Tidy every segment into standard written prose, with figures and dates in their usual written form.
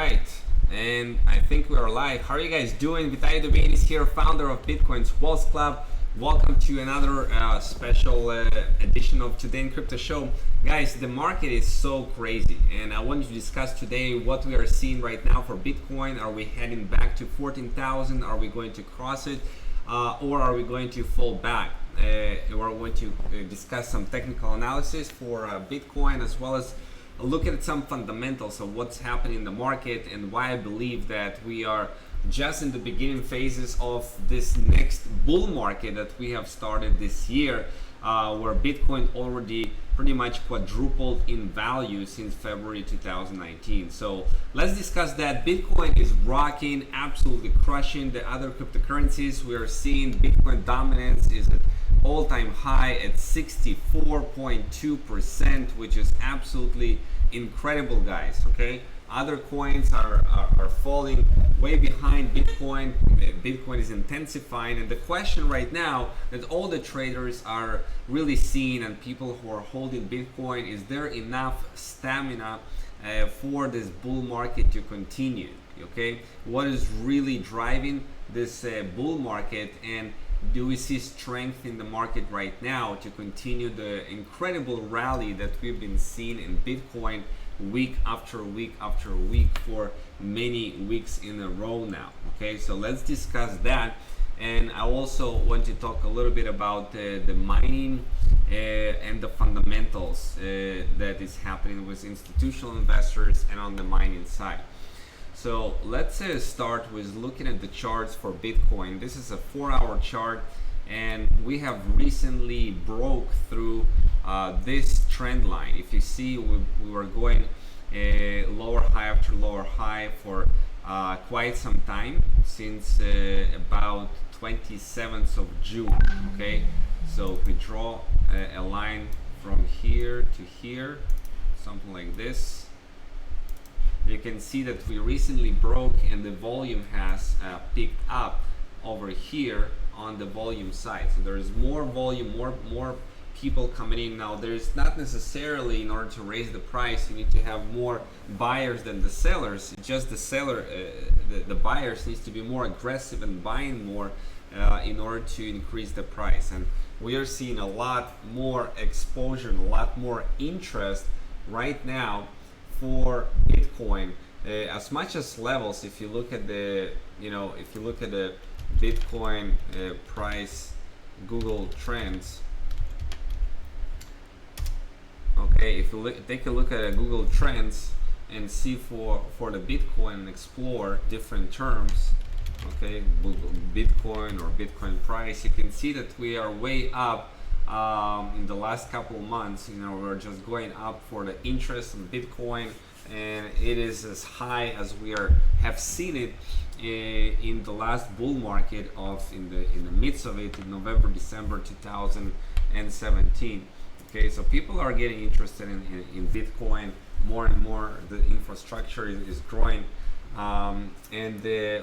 right, and I think we are live. How are you guys doing? Vitaly Dubain is here, founder of Bitcoin's Wealth Club. Welcome to another special edition of Today in Crypto Show. Guys, the market is so crazy, and I want to discuss today what we are seeing right now for Bitcoin. Are we heading back to 14,000? Are we going to cross it? Or are we going to fall back? We're going to discuss some technical analysis for Bitcoin, as well as look at some fundamentals of what's happening in the market and why I believe that we are just in the beginning phases of this next bull market that we have started this year, where Bitcoin already pretty much quadrupled in value since February 2019. So let's discuss that. Bitcoin is rocking, absolutely crushing the other cryptocurrencies. We are seeing Bitcoin dominance is at all-time high at 64.2%, which is absolutely incredible, guys. Okay, other coins are falling way behind Bitcoin. Bitcoin is intensifying, and the question right now that all the traders are really seeing, and people who are holding Bitcoin, is there enough stamina for this bull market to continue? Okay, what is really driving this bull market, and do we see strength in the market right now to continue the incredible rally that we've been seeing in Bitcoin week after week after week for many weeks in a row now? Okay, so let's discuss that. And I also want to talk a little bit about the mining and the fundamentals that is happening with institutional investors and on the mining side. So let's start with looking at the charts for Bitcoin. This is a 4-hour chart, and we have recently broke through this trend line. If you see, we were going lower high after lower high for quite some time, since about 27th of June. Okay, so if we draw a line from here to here, something like this, you can see that we recently broke, and the volume has picked up over here on the volume side. So there is more volume, more people coming in now. There is not necessarily, in order to raise the price, you need to have more buyers than the sellers. It's just the seller, the buyers needs to be more aggressive and buying more in order to increase the price. And we are seeing a lot more exposure and a lot more interest right now for Bitcoin, as much as levels. If you look at the, if you look at the Bitcoin price Google Trends, okay, if you take a look at Google Trends and see for the Bitcoin and explore different terms, okay, Bitcoin or Bitcoin price, you can see that we are way up. In the last couple of months, we're just going up for the interest in Bitcoin, and it is as high as we have seen it in the last bull market in the midst of it in November, December 2017. Okay, so people are getting interested in Bitcoin more and more. The infrastructure is growing, and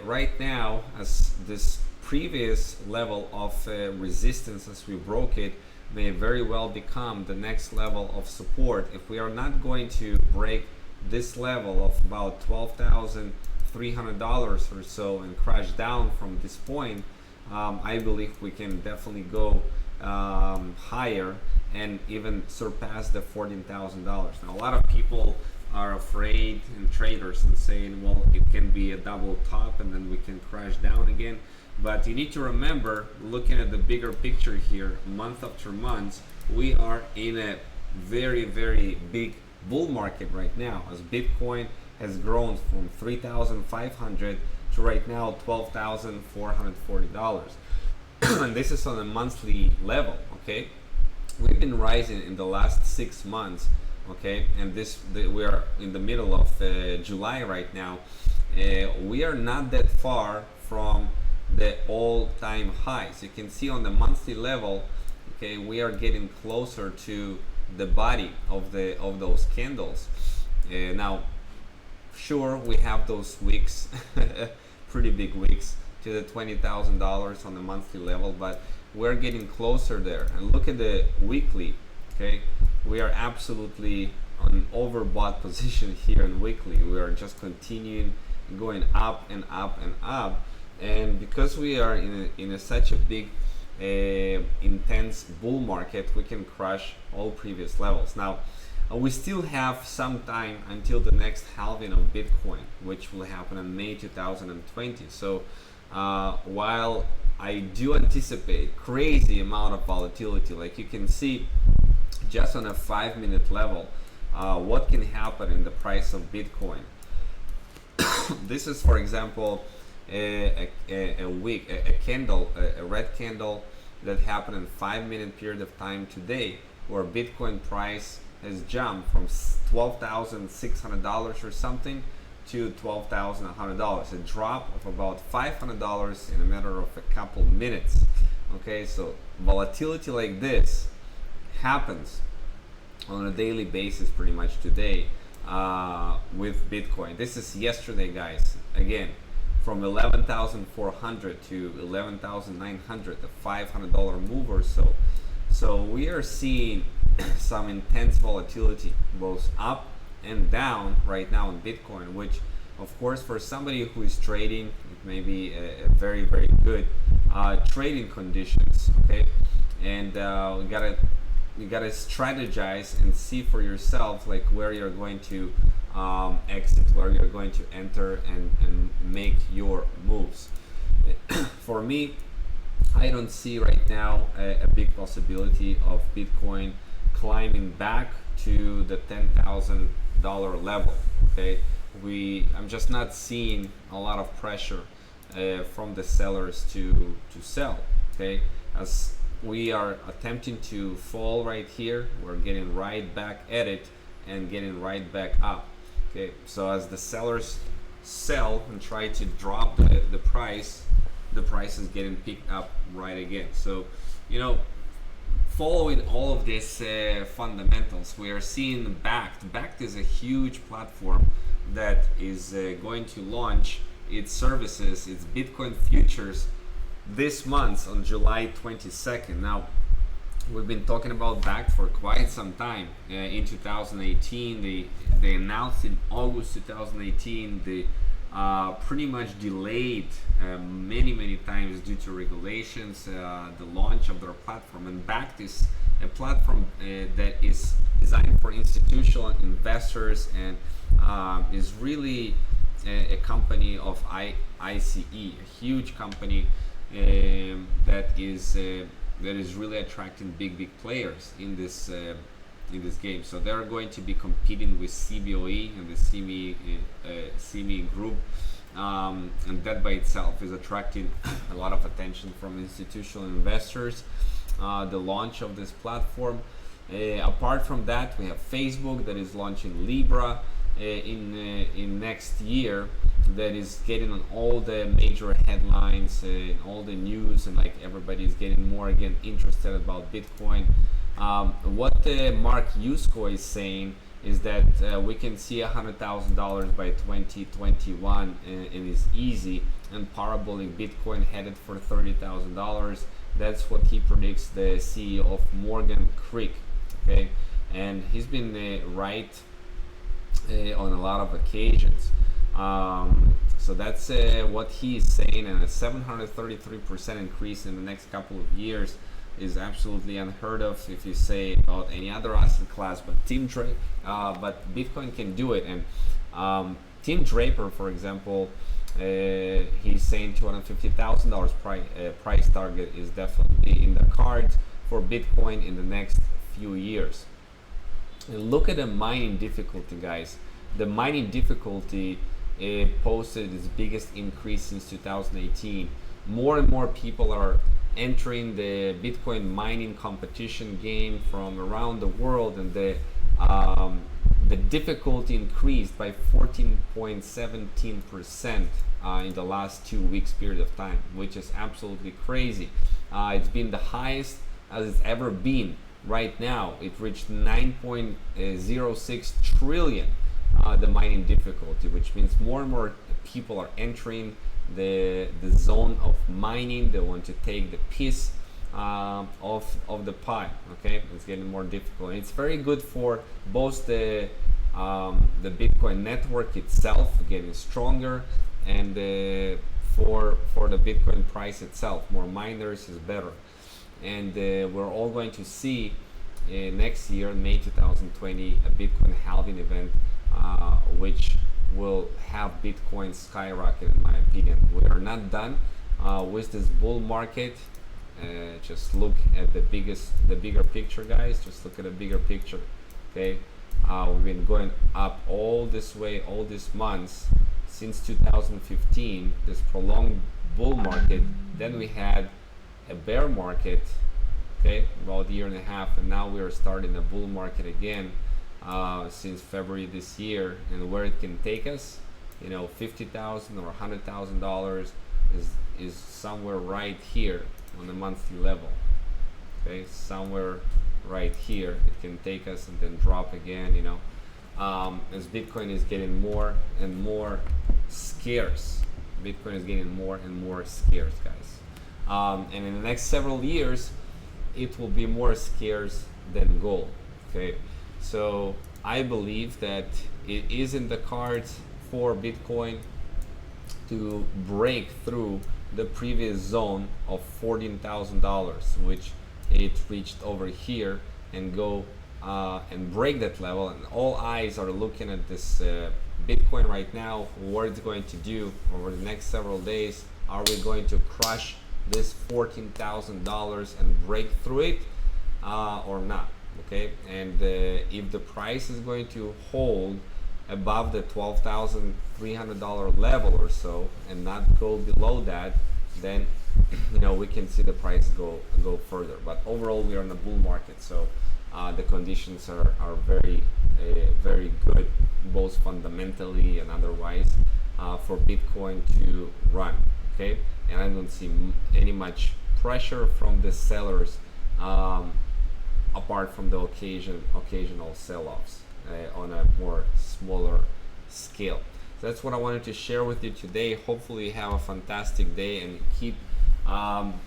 right now, as this previous level of resistance, as we broke it, may very well become the next level of support. If we are not going to break this level of about $12,300 or so and crash down from this point, I believe we can definitely go higher and even surpass the $14,000. Now, a lot of people are afraid, and traders, and saying, well, it can be a double top and then we can crash down again. But you need to remember, looking at the bigger picture here, month after month, we are in a very, very big bull market right now, as Bitcoin has grown from 3,500 to right now $12,440. And this is on a monthly level. Okay, we've been rising in the last 6 months. Okay, and we are in the middle of July right now. We are not that far from the all-time highs. You can see on the monthly level, okay, we are getting closer to the body of those candles. Now, sure, we have those weeks, pretty big weeks, to the $20,000 on the monthly level, but we're getting closer there. And look at the weekly. Okay, we are absolutely on overbought position here in weekly. We are just continuing going up and up and up, and because we are in such a big intense bull market, we can crush all previous levels. Now we still have some time until the next halving of Bitcoin, which will happen in May 2020. So while I do anticipate crazy amount of volatility, like you can see just on a 5-minute level, what can happen in the price of Bitcoin. This is, for example, a candle, a red candle that happened in 5-minute period of time today, where Bitcoin price has jumped from $12,600 or something to $12,100, a drop of about $500 in a matter of a couple minutes. Okay, so volatility like this happens on a daily basis pretty much today with Bitcoin. This is yesterday, guys. Again, from 11,400 to 11,900, a $500 move or so. So we are seeing some intense volatility both up and down right now in Bitcoin, which of course for somebody who is trading, it may be a very, very good trading conditions. Okay, and you gotta strategize and see for yourself like where you're going to exit, where you're going to enter and make your moves. For me, I don't see right now a big possibility of Bitcoin climbing back to the $10,000 level. Okay, I'm just not seeing a lot of pressure from the sellers to sell. Okay, as we are attempting to fall right here, we're getting right back at it and getting right back up. Okay, so as the sellers sell and try to drop the price is getting picked up right again. So, you know, following all of these fundamentals, we are seeing Bakkt is a huge platform that is going to launch its services, its Bitcoin futures, this month on July 22nd. Now, we've been talking about Bakkt for quite some time. In 2018, they announced in August 2018. They pretty much delayed many times due to regulations the launch of their platform. And Bakkt is a platform that is designed for institutional investors and is really a company of ICE, a huge company that is really attracting big players in this game. So they're going to be competing with CBOE and the CME group, and that by itself is attracting a lot of attention from institutional investors. The launch of this platform. Apart from that, we have Facebook that is launching Libra in next year, that is getting on all the major headlines, all the news, and like everybody is getting more again interested about Bitcoin. What Mark Yusko is saying is that we can see $100,000 by 2021 and it's easy, and parabolic Bitcoin headed for $30,000. That's what he predicts, the CEO of Morgan Creek. Okay, and he's been right on a lot of occasions. So that's what he is saying, and a 733% increase in the next couple of years is absolutely unheard of if you say about any other asset class, but but Bitcoin can do it. And Tim Draper, for example, he's saying $250,000 price target is definitely in the cards for Bitcoin in the next few years. And look at the mining difficulty, guys. The mining difficulty posted its biggest increase since 2018. More and more people are entering the Bitcoin mining competition game from around the world, and the difficulty increased by 14.17% in the last 2 weeks period of time, which is absolutely crazy. It's been the highest as it's ever been. Right now, it reached 9.06 trillion, the mining difficulty, which means more and more people are entering the zone of mining. They want to take the piece of the pie. Okay, it's getting more difficult. It's very good for both the Bitcoin network itself getting stronger, and for the Bitcoin price itself. More miners is better, and we're all going to see next year, May 2020, a Bitcoin halving event, which will have Bitcoin skyrocket, in my opinion. We are not done with this bull market. Just look at the bigger picture, guys. Just look at the bigger picture. Okay, we've been going up all this way, all these months since 2015. This prolonged bull market. Then we had a bear market. Okay, about a year and a half, and now we are starting a bull market again since February this year. And where it can take us, you know, $50,000 or $100,000 is somewhere right here on the monthly level. Okay, somewhere right here it can take us and then drop again, you know, as Bitcoin is getting more and more scarce. Bitcoin is getting more and more scarce, guys, and in the next several years it will be more scarce than gold. Okay, so I believe that it is in the cards for Bitcoin to break through the previous zone of $14,000, which it reached over here, and go and break that level. And all eyes are looking at this Bitcoin right now, what it's going to do over the next several days. Are we going to crush this $14,000 and break through it or not? Okay, and if the price is going to hold above the $12,300 level or so and not go below that, then you know we can see the price go further. But overall, we are in a bull market, so the conditions are very very good, both fundamentally and otherwise, for Bitcoin to run. Okay, and I don't see any much pressure from the sellers, apart from the occasional sell-offs on a more smaller scale. So that's what I wanted to share with you today. Hopefully you have a fantastic day and keep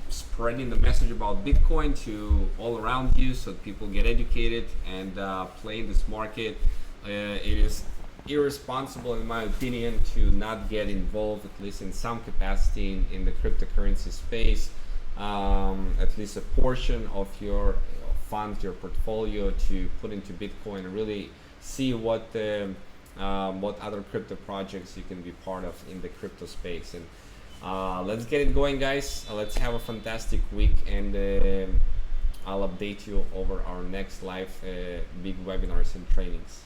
spreading the message about Bitcoin to all around you so that people get educated and play in this market. It is irresponsible, in my opinion, to not get involved, at least in some capacity, in the cryptocurrency space. At least a portion of your funds, your portfolio, to put into Bitcoin and really see what other crypto projects you can be part of in the crypto space. And let's get it going, guys. Let's have a fantastic week, and I'll update you over our next live big webinars and trainings.